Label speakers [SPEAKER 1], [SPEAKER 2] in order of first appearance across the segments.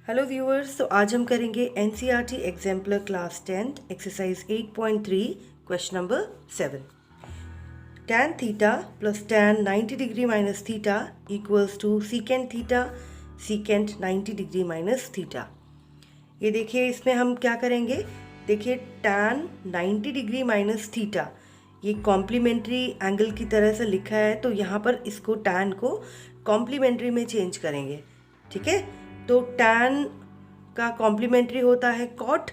[SPEAKER 1] Hello viewers, तो आज हम करेंगे NCERT exemplar class 10 exercise 8.3 question number 7। tan theta plus tan 90 degree minus theta equals to secant theta secant 90 degree minus theta. ये देखिए, इसमें हम क्या करेंगे। देखिए, tan 90 डिग्री माइनस थीटा ये कॉम्प्लीमेंट्री एंगल की तरह से लिखा है, तो यहाँ पर इसको tan को कॉम्प्लीमेंट्री में चेंज करेंगे। ठीक है, तो tan का कॉम्प्लीमेंट्री होता है cot,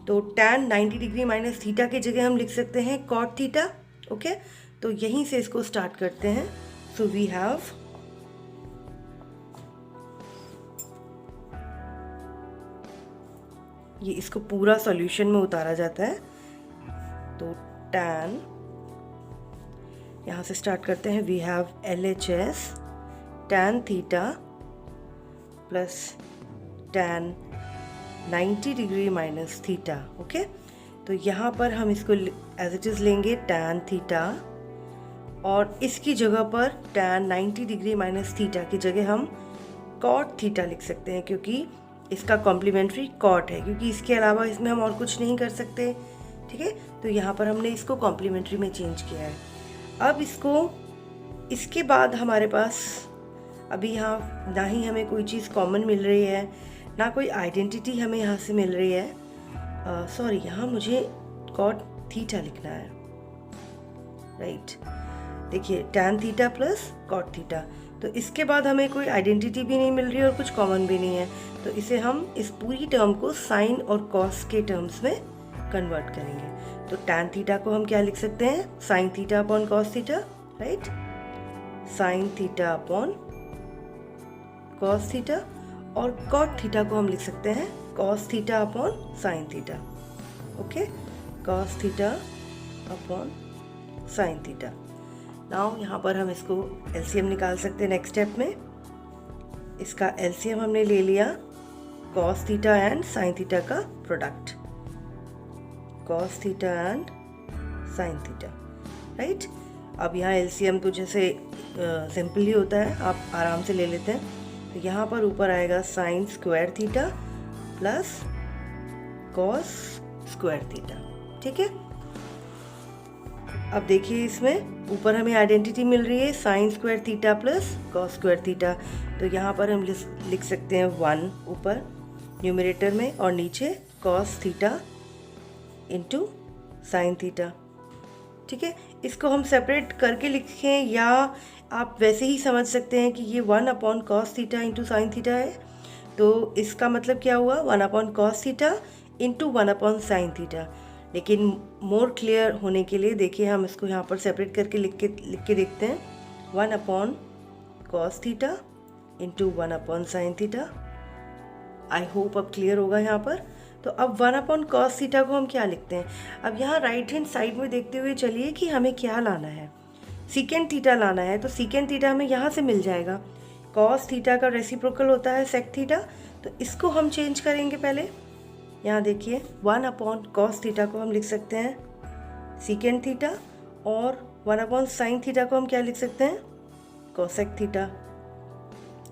[SPEAKER 1] तो tan 90 डिग्री माइनस थीटा की जगह हम लिख सकते हैं cot थीटा। ओके, तो यहीं से इसको स्टार्ट करते हैं। सो वी हैव ये, इसको पूरा सॉल्यूशन में उतारा जाता है। तो tan, यहाँ से स्टार्ट करते हैं। We have LHS tan theta plus tan 90 degree minus theta. Okay, तो यहाँ पर हम इसको एज इट इज़ लेंगे tan थीटा, और इसकी जगह पर tan 90 डिग्री माइनस थीटा की जगह हम cot थीटा लिख सकते हैं, क्योंकि इसका कॉम्प्लीमेंट्री cot है, क्योंकि इसके अलावा इसमें हम और कुछ नहीं कर सकते। ठीक है, तो यहाँ पर हमने इसको कॉम्प्लीमेंट्री में चेंज किया है। अब इसके बाद हमारे पास अभी यहाँ ना ही हमें कोई चीज़ कॉमन मिल रही है, ना कोई आइडेंटिटी हमें यहाँ से मिल रही है। सॉरी, यहाँ मुझे cot थीटा लिखना है। राइट, देखिए tan theta plus cot theta, तो इसके बाद हमें कोई आइडेंटिटी भी नहीं मिल रही और कुछ कॉमन भी नहीं है, तो इसे हम इस पूरी टर्म को साइन और कॉस के टर्म्स में कन्वर्ट करेंगे। तो tan थीटा को हम क्या लिख सकते हैं, sine theta upon cos theta. Right, sine theta upon cos theta, और cot थीटा को हम लिख सकते हैं cos theta upon sine theta. Okay, cos theta upon sine theta. Now यहाँ पर हम इसको एलसीएम निकाल सकते हैं। नेक्स्ट स्टेप में इसका एलसीएम हमने ले लिया, cos theta and sine theta का product, cos theta and sine theta. Right, अब यहाँ एलसीएम तो जैसे सिंपल ही होता है, आप आराम से ले लेते हैं। तो यहाँ पर ऊपर आएगा sine square theta plus cos square theta. ठीक है, अब देखिए, इसमें ऊपर हमें आइडेंटिटी मिल रही है sine square theta plus cos square theta, तो यहाँ पर हम लिख सकते हैं 1 ऊपर न्यूमरेटर में, और नीचे cos theta into sine theta. ठीक है, इसको हम सेपरेट करके लिखें, या आप वैसे ही समझ सकते हैं कि ये 1 upon cos theta into sine theta है। तो इसका मतलब क्या हुआ, 1 upon cos theta into 1 upon sine theta. लेकिन मोर क्लियर होने के लिए देखिए, हम इसको यहाँ पर सेपरेट करके लिख के देखते हैं। 1 upon cos theta into 1 upon sine theta. I hope अब क्लियर होगा यहाँ पर। तो अब 1 अपॉन कॉस थीटा को हम क्या लिखते हैं, अब यहाँ राइट हैंड साइड में देखते हुए चलिए कि हमें क्या लाना है, सीकेंट थीटा लाना है। तो सीकेंट थीटा हमें यहाँ से मिल जाएगा, कॉस थीटा का रेसिप्रोकल होता है सेक थीटा, तो इसको हम चेंज करेंगे। पहले यहाँ देखिए, 1 अपॉन कॉस थीटा को हम लिख सकते हैं सीकेंट थीटा, और 1 अपॉन साइन थीटा को हम क्या लिख सकते हैं, कोसेक थीटा।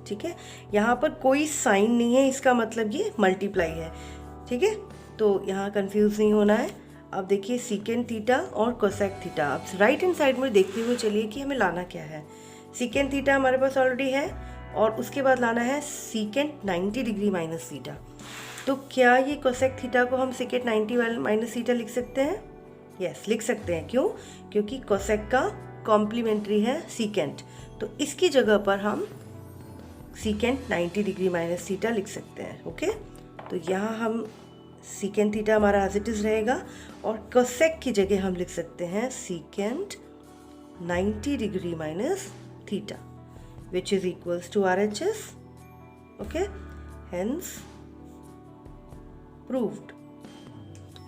[SPEAKER 1] ठीक है, यहाँ पर कोई साइन नहीं है, इसका मतलब ये मल्टीप्लाई है। ठीक है, तो यहाँ कंफ्यूज नहीं होना है। अब देखिए, सीकेंट थीटा और कोसेक थीटा, अब राइट हैंड साइड में देखते हुए चलिए कि हमें लाना क्या है। सीकेंट थीटा हमारे पास ऑलरेडी है, और उसके बाद लाना है सीकेंट 90 डिग्री माइनस थीटा। तो क्या ये कोसेक थीटा को हम सीकेंट 90 माइनस थीटा लिख सकते हैं? यस, लिख सकते हैं। क्यों? क्योंकि कोसेक का कॉम्प्लीमेंट्री है सीकेंट, तो इसकी जगह पर हम सीकेंट 90 डिग्री माइनस थीटा लिख सकते हैं। ओके, तो यहाँ हम सीकेंट थीटा हमारा एज इट इज़ रहेगा, और कोसेक की जगह हम लिख सकते हैं secant 90 degree minus theta, which is equals to RHS। Okay, hence proved.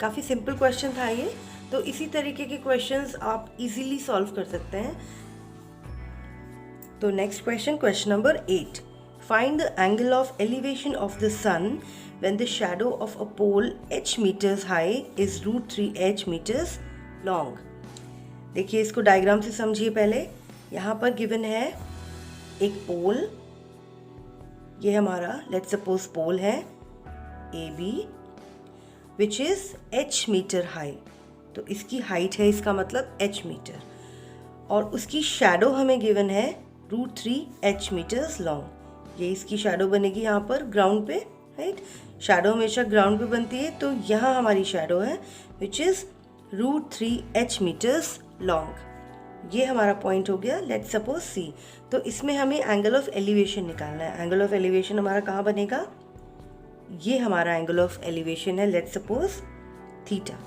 [SPEAKER 1] काफ़ी सिंपल क्वेश्चन था ये, तो इसी तरीके के क्वेश्चंस आप इजीली सॉल्व कर सकते हैं। तो next question, question number 8, find the angle of elevation of the sun when the shadow of a pole h meters high is √3h meters long। देखिए, इसको डायग्राम से समझिए। पहले यहाँ पर गिवन है एक पोल ये हमारा लेट्स सपोज पोल है A B which is h metre high, तो इसकी हाइट है, इसका मतलब h मीटर, और उसकी शैडो हमें गिवन है √3h मीटर्स लॉन्ग। ये इसकी शैडो बनेगी यहाँ पर ग्राउंड पे, राइट। शैडो हमेशा ग्राउंड पे बनती है, तो यहाँ हमारी शैडो है which is √3h metres long. ये हमारा पॉइंट हो गया लेट्स सपोज C। तो इसमें हमें एंगल ऑफ एलिवेशन निकालना है। एंगल ऑफ एलिवेशन हमारा कहाँ बनेगा, ये हमारा एंगल ऑफ एलिवेशन है लेट्स सपोज थीटा,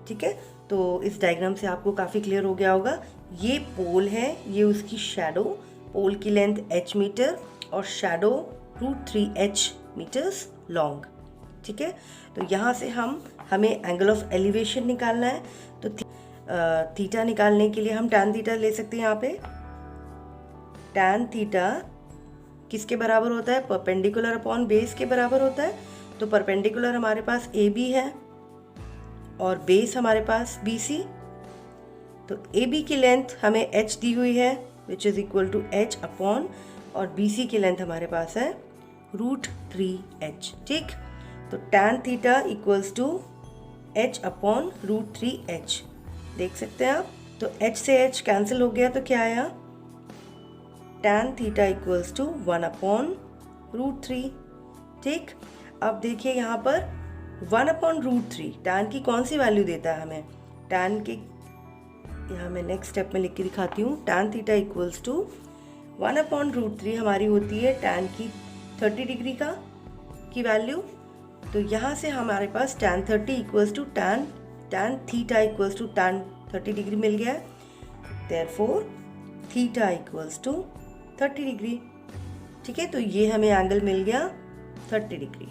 [SPEAKER 1] ठीक है। तो इस डायग्राम से आपको काफ़ी क्लियर हो गया होगा। ये पोल है, ये उसकी शैडो, पोल की लेंथ h मीटर और शैडो √3h मीटर्स लॉन्ग, ठीक है। तो यहाँ से हमें एंगल ऑफ एलिवेशन निकालना है। तो थीटा निकालने के लिए हम tan थीटा ले सकते हैं। यहाँ पे tan थीटा किसके बराबर होता है, परपेंडिकुलर अपॉन बेस के बराबर होता है। तो परपेंडिकुलर हमारे पास ए बी है और बेस हमारे पास बी सी। तो ए बी की लेंथ हमें h दी हुई है which is equal to h upon, और बी सी की लेंथ हमारे पास है √3h, ठीक। तो tan theta equals to h upon √3h, देख सकते हैं आप। तो h से h कैंसिल हो गया, तो क्या आया, tan theta equals to 1 upon √3, ठीक। अब देखिए यहाँ पर 1 अपॉन √3 tan की कौन सी वैल्यू देता है हमें, tan की, यहाँ मैं नेक्स्ट स्टेप में लिख के दिखाती हूँ। tan theta equals to 1 upon √3 हमारी होती है tan की 30 डिग्री की वैल्यू। तो यहाँ से हमारे पास tan 30 equals to tan theta equals to tan 30 degree मिल गया है। Therefore theta equals to 30 degree, ठीक है। तो ये हमें एंगल मिल गया 30 डिग्री।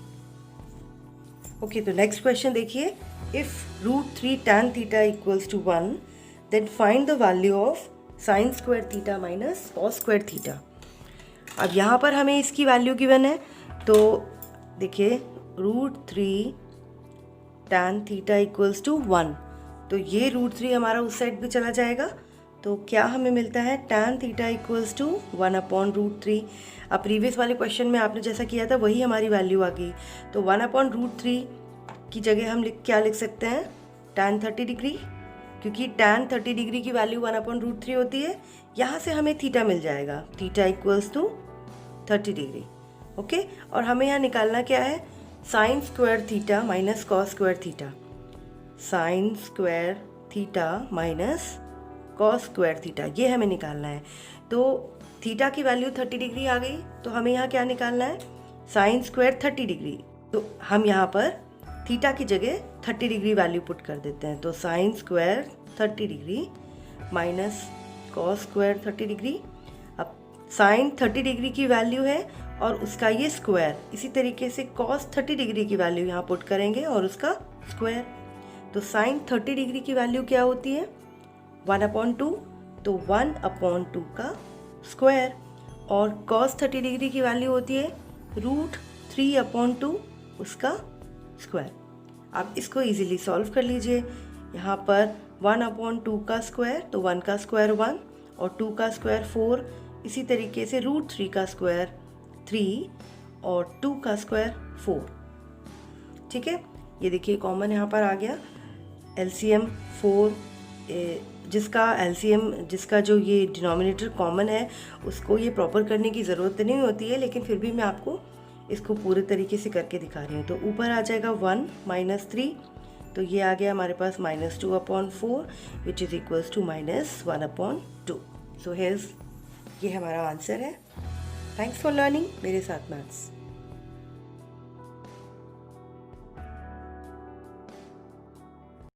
[SPEAKER 1] ओके, तो नेक्स्ट क्वेश्चन देखिए, if √3 tan theta equals to 1 then find the value of sin square theta minus cos square theta. अब यहाँ पर हमें इसकी वैल्यू गिवन है, तो देखिए √3 tan थीटा इक्वल्स टू 1, तो ये √3 हमारा उस साइड पे चला जाएगा। तो क्या हमें मिलता है, tan theta equals to 1 upon √3। अब प्रीवियस वाले क्वेश्चन में आपने जैसा किया था वही हमारी वैल्यू आ गई। तो 1 अपॉन √3 की जगह हम क्या लिख सकते हैं, tan 30 डिग्री, क्योंकि tan 30 डिग्री की वैल्यू 1 अपॉन √3 होती है। यहाँ से हमें थीटा मिल जाएगा, theta equals to 30 degree, okay. और हमें यहाँ निकालना क्या है, sin square theta minus cos square theta, sin square theta minus cos square theta, ये हमें निकालना है। तो थीटा की वैल्यू 30 डिग्री आ गई, तो हमें यहाँ क्या निकालना है, sin स्क्वायर 30 डिग्री। तो हम यहाँ पर थीटा की जगह 30 डिग्री वैल्यू पुट कर देते हैं। तो sin square 30 degree minus cos square 30 degree. अब sin 30 डिग्री की वैल्यू है और उसका ये स्क्वायर, इसी तरीके से cos 30 डिग्री की वैल्यू यहाँ पुट करेंगे और उसका स्क्वायर। तो sin 30 डिग्री की वैल्यू क्या होती है, 1 अपॉन 2, तो 1 अपॉन 2 का स्क्वायर, और cos 30 डिग्री की वैल्यू होती है √3 अपॉन 2 उसका स्क्वायर। आप इसको इजीली सॉल्व कर लीजिए। यहाँ पर 1 अपॉन 2 का स्क्वायर, तो 1 का स्क्वायर 1 और 2 का स्क्वायर 4, इसी तरीके से √3 का स्क्वायर 3 और 2 का स्क्वायर 4, ठीक है। ये देखिए कॉमन यहाँ पर आ गया, LCM 4, जिसका जो ये डिनोमिनेटर कॉमन है उसको ये प्रॉपर करने की ज़रूरत नहीं होती है, लेकिन फिर भी मैं आपको इसको पूरे तरीके से करके दिखा रही हूँ। तो ऊपर आ जाएगा 1 माइनस 3, तो ये आ गया हमारे पास -2 upon 4 which is equals to -1 upon 2। So here's, ये हमारा आंसर है। थैंक्स फॉर लर्निंग मेरे साथ मैथ्स।